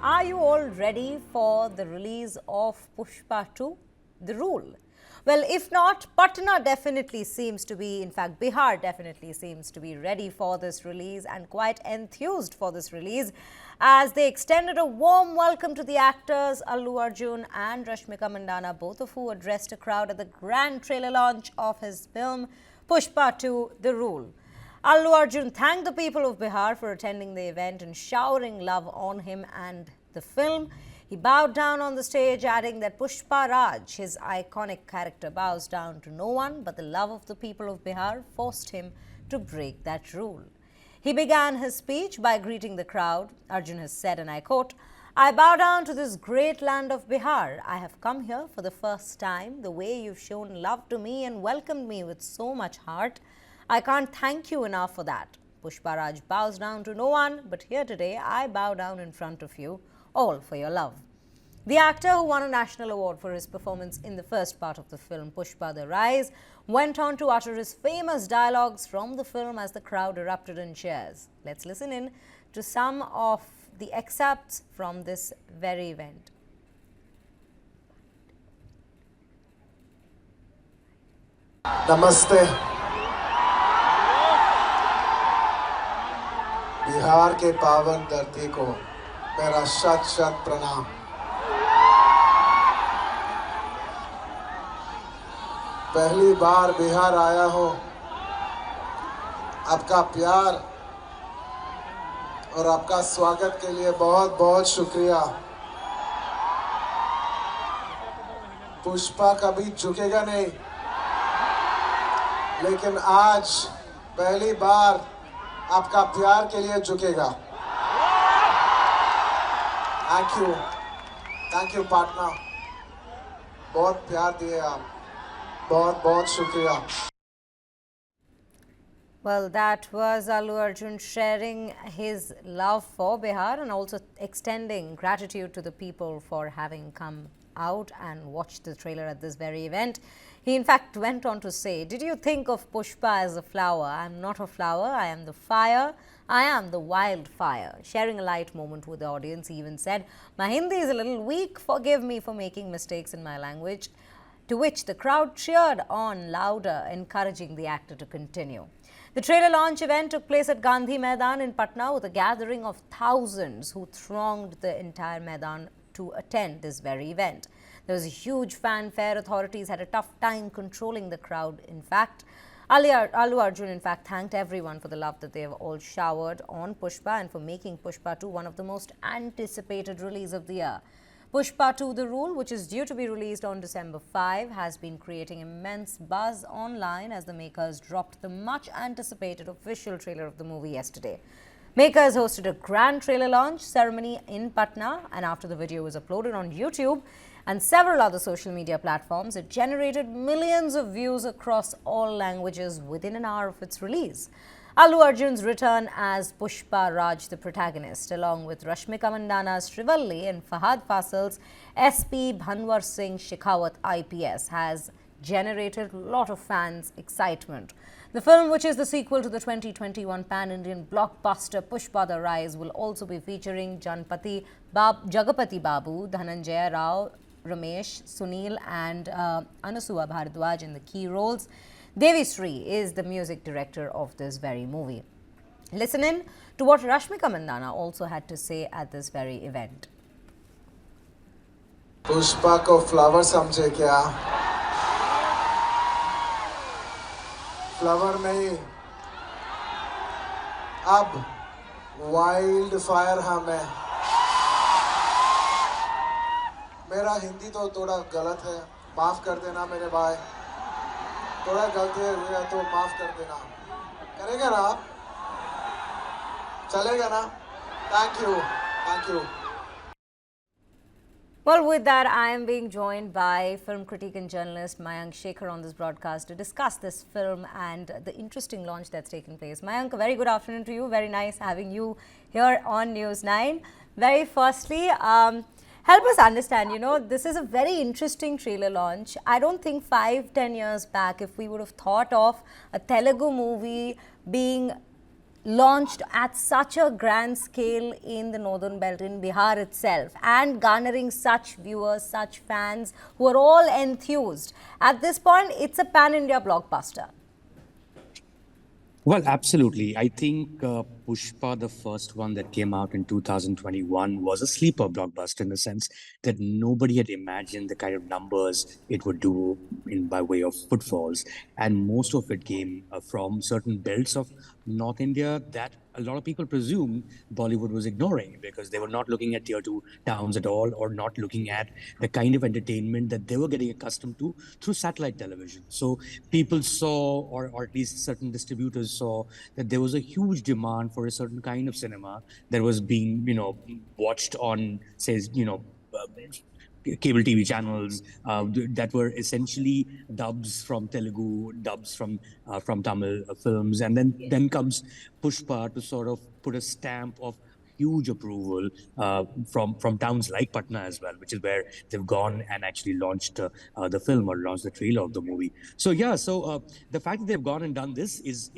Are you all ready for the release of Pushpa 2, The Rule? Well, if not, Patna definitely seems to be, in fact, Bihar definitely seems to be ready for this release and quite enthused for this release as they extended a warm welcome to the actors Allu Arjun and Rashmika Mandanna, both of who addressed a crowd at the grand trailer launch of his film Pushpa 2, The Rule. Allu Arjun thanked the people of Bihar for attending the event and showering love on him and the film. He bowed down on the stage, adding that Pushpa Raj, his iconic character, bows down to no one, but the love of the people of Bihar forced him to break that rule. He began his speech by greeting the crowd. Arjun has said, and I quote, "I bow down to this great land of Bihar. I have come here for the first time. The way you've shown love to me and welcomed me with so much heart, I can't thank you enough for that. Pushpa Raj bows down to no one, but here today I bow down in front of you, all for your love." The actor, who won a national award for his performance in the first part of the film Pushpa The Rise, went on to utter his famous dialogues from the film as the crowd erupted in cheers. Let's listen in to some of the excerpts from this very event. नमस्ते। बिहार के पावन धरती को मेरा शत शत प्रणाम। पहली बार बिहार आया हूँ। आपका प्यार और आपका स्वागत के लिए बहुत बहुत शुक्रिया। पुष्पा कभी झुकेगा नहीं, लेकिन आज पहली बार आपका प्यार के लिए झुकेगा। थैंक यू पाटना, बहुत प्यार दिए आप, बहुत बहुत शुक्रिया। Well, that was Allu Arjun sharing his love for Bihar and also extending gratitude to the people for having come out and watched the trailer at this very event. He in fact went on to say, "Did you think of Pushpa as a flower? I am not a flower, I am the fire. I am the wildfire." Sharing a light moment with the audience, he even said, "My Hindi is a little weak, forgive me for making mistakes in my language," to which the crowd cheered on louder, encouraging the actor to continue. The trailer launch event took place at Gandhi Maidan in Patna with a gathering of thousands who thronged the entire Maidan to attend this very event. There was a huge fanfare. Authorities had a tough time controlling the crowd. In fact, Allu Arjun in fact thanked everyone for the love that they have all showered on Pushpa and for making Pushpa 2 one of the most anticipated release of the year. Pushpa 2 The Rule, which is due to be released on December 5, has been creating immense buzz online as the makers dropped the much anticipated official trailer of the movie yesterday. Makers hosted a grand trailer launch ceremony in Patna, and after the video was uploaded on YouTube and several other social media platforms, it generated millions of views across all languages within an hour of its release. Allu Arjun's return as Pushpa Raj, the protagonist, along with Rashmika Mandanna's Srivalli and Fahad Fasil's SP Bhanwar Singh Shekhawat IPS, has generated a lot of fans' excitement. The film, which is the sequel to the 2021 pan-Indian blockbuster Pushpa The Rise, will also be featuring Jagapati Babu, Dhananjaya Rao, Ramesh, Sunil and Anasuya Bharadwaj in the key roles. Devi Sri is the music director of this very movie. Listen in to what Rashmika Mandanna also had to say at this very event. Pushpa को flower समझे क्या? Flower नहीं, अब wild fire हम है। मेरा हिंदी तो थोड़ा गलत है, माफ कर देना मेरे भाई। थोड़ा गलती हुआ तो माफ कर देना। करेगा ना आप? चलेगा ना? Thank you. Well, with that, I am being joined by film critic and journalist Mayank Shekhar on this broadcast to discuss this film and the interesting launch that's taken place. Mayank, a very good afternoon to you. Very nice having you here on News 9. Very firstly, help us understand, this is a very interesting trailer launch. I don't think 5-10 years back, if we would have thought of a Telugu movie being launched at such a grand scale in the northern belt in Bihar itself and garnering such viewers, such fans who are all enthused. At this point, it's a pan-India blockbuster. Well, absolutely. I think Pushpa, the first one that came out in 2021, was a sleeper blockbuster in the sense that nobody had imagined the kind of numbers it would do in by way of footfalls. And most of it came from certain belts of North India that a lot of people presumed Bollywood was ignoring because they were not looking at tier two towns at all or not looking at the kind of entertainment that they were getting accustomed to through satellite television. So people saw, or at least certain distributors saw, that there was a huge demand for a certain kind of cinema that was being, watched on, say, cable TV channels that were essentially dubs from Telugu, dubs from Tamil films, and then comes Pushpa to sort of put a stamp of huge approval from towns like Patna as well, which is where they've gone and actually launched the film or launched the trailer of the movie. So yeah, the fact that they've gone and done this is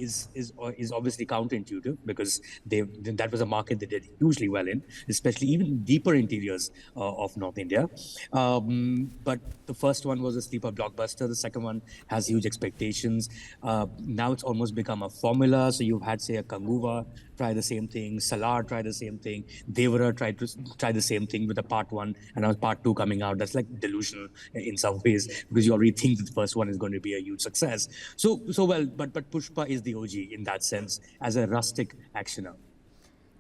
obviously counterintuitive because that was a market they did hugely well in, especially even deeper interiors of North India. But the first one was a sleeper blockbuster. The second one has huge expectations. Now it's almost become a formula. So you've had, say, a Kanguva try the same thing, Salar try the same thing, Devara tried to try the same thing with a part one, and now part two coming out. That's like delusional in some ways because you already think that the first one is going to be a huge success. But Pushpa is the OG in that sense as a rustic actioner.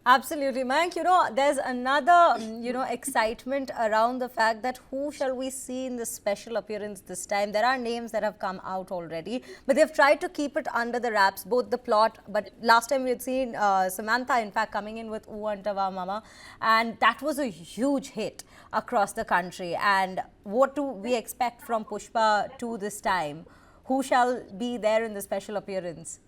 Absolutely, Mayank. There's another, excitement around the fact that who shall we see in this special appearance this time? There are names that have come out already, but they've tried to keep it under the wraps, both the plot. But last time we had seen Samantha, in fact, coming in with Ooh Antava Mama, and that was a huge hit across the country. And what do we expect from Pushpa 2 this time? Who shall be there in the special appearance?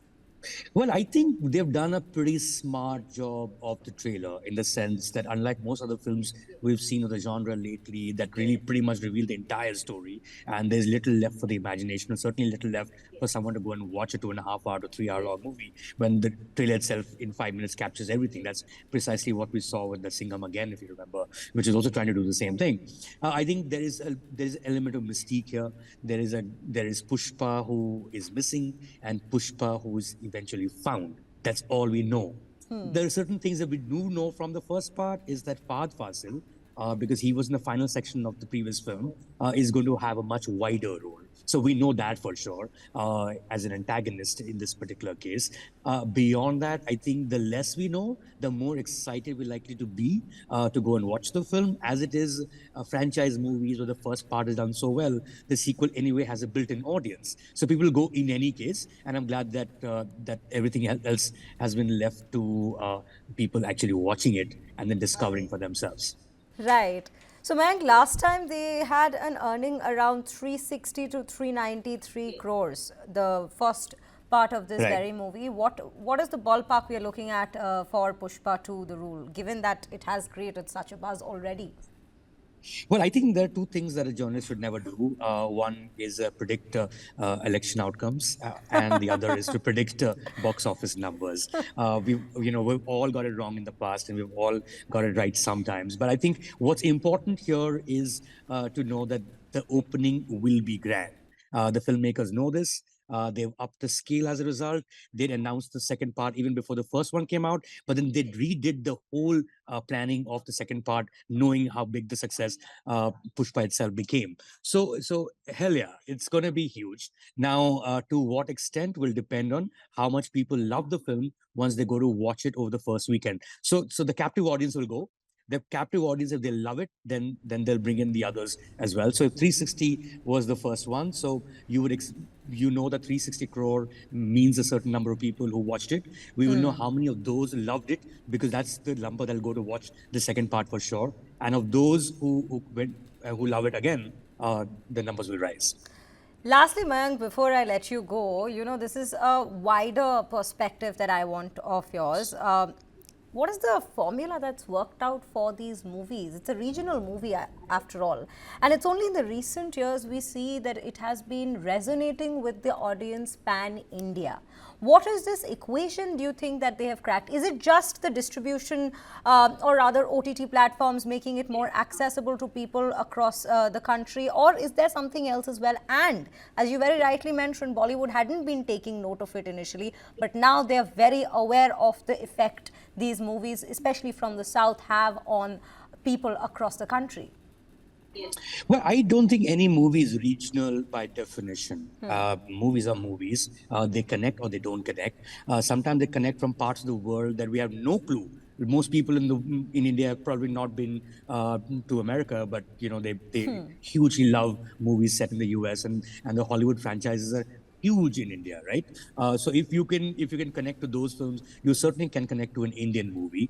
Well, I think they've done a pretty smart job of the trailer in the sense that, unlike most other films we've seen of the genre lately, that really pretty much reveal the entire story, and there's little left for the imagination, and certainly little left for someone to go and watch a 2.5 hour to 3 hour long movie when the trailer itself in 5 minutes captures everything. That's precisely what we saw with the Singham Again, if you remember, which is also trying to do the same thing. I think there is an element of mystique here. There is Pushpa who is missing and Pushpa who is eventually found. That's all we know. There are certain things that we do know from the first part is that Fahad Fasil, because he was in the final section of the previous film, is going to have a much wider role. So we know that for sure as an antagonist in this particular case. Beyond that, I think the less we know, the more excited we're likely to be to go and watch the film. As it is, franchise movies where the first part is done so well, the sequel anyway has a built-in audience. So people go in any case, and I'm glad that everything else has been left to people actually watching it and then discovering for themselves. Right. So, Mayank, last time they had an earning around 360 to 393 crores, the first part of this Right. very movie. What is the ballpark we are looking at for Pushpa 2, The Rule, given that it has created such a buzz already? Well, I think there are two things that a journalist should never do. One is predict election outcomes, and the other is to predict box office numbers. We've all got it wrong in the past, and we've all got it right sometimes. But I think what's important here is to know that the opening will be grand. The filmmakers know this. They've upped the scale as a result. They'd announced the second part even before the first one came out, but then they redid the whole planning of the second part, knowing how big the success Pushpa itself became. So hell yeah, it's going to be huge. Now, to what extent will depend on how much people love the film once they go to watch it over the first weekend. So the captive audience will go. The captive audience, if they love it, then they'll bring in the others as well. So if 360 was the first one, so that 360 crore means a certain number of people who watched it. We will know how many of those loved it because that's the number that'll go to watch the second part for sure. And of those who love it again, the numbers will rise. Lastly, Mayank, before I let you go, this is a wider perspective that I want of yours. What is the formula that's worked out for these movies? It's a regional movie after all. And it's only in the recent years we see that it has been resonating with the audience pan-India. What is this equation, do you think, that they have cracked? Is it just the distribution or rather OTT platforms making it more accessible to people across the country, or is there something else as well? And as you very rightly mentioned, Bollywood hadn't been taking note of it initially, but now they are very aware of the effect these movies, especially from the South, have on people across the country. Well, I don't think any movie is regional by definition. Movies are movies. They connect or they don't connect. Sometimes they connect from parts of the world that we have no clue. Most people in India have probably not been to America, but they hugely love movies set in the US, and the Hollywood franchises are huge in India, right? So if you can connect to those films, you certainly can connect to an Indian movie.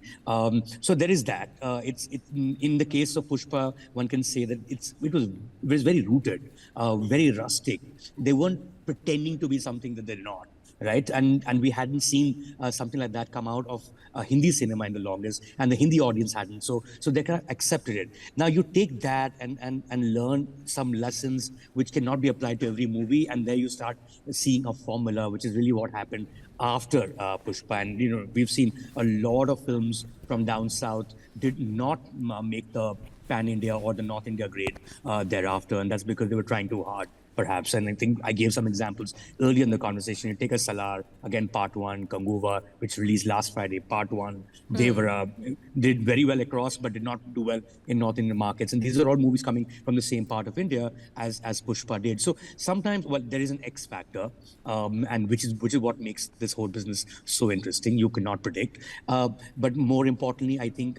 So there is that. It's in the case of Pushpa, one can say that it was very rooted, very rustic. They weren't pretending to be something that they're not, right? And we hadn't seen something like that come out of Hindi cinema in the longest, and the Hindi audience hadn't. So they kind of accepted it. Now you take that and learn some lessons which cannot be applied to every movie, and there you start seeing a formula, which is really what happened after Pushpa. And we've seen a lot of films from down south did not make the pan India or the North India grade thereafter, and that's because they were trying too hard, perhaps. And I think I gave some examples earlier in the conversation. You take a Salar, again, part one, Kanguva, which released last Friday, part one. They did very well across, but did not do well in North Indian markets. And these are all movies coming from the same part of India as Pushpa did. So sometimes, well, there is an X factor, and which is what makes this whole business so interesting. You cannot predict. But more importantly, I think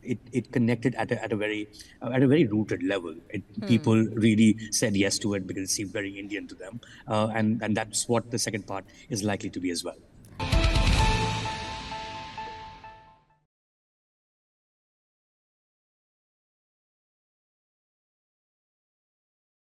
it connected at a very rooted level. People really said yes to it because it seemed very Indian to them, and that's what the second part is likely to be as well.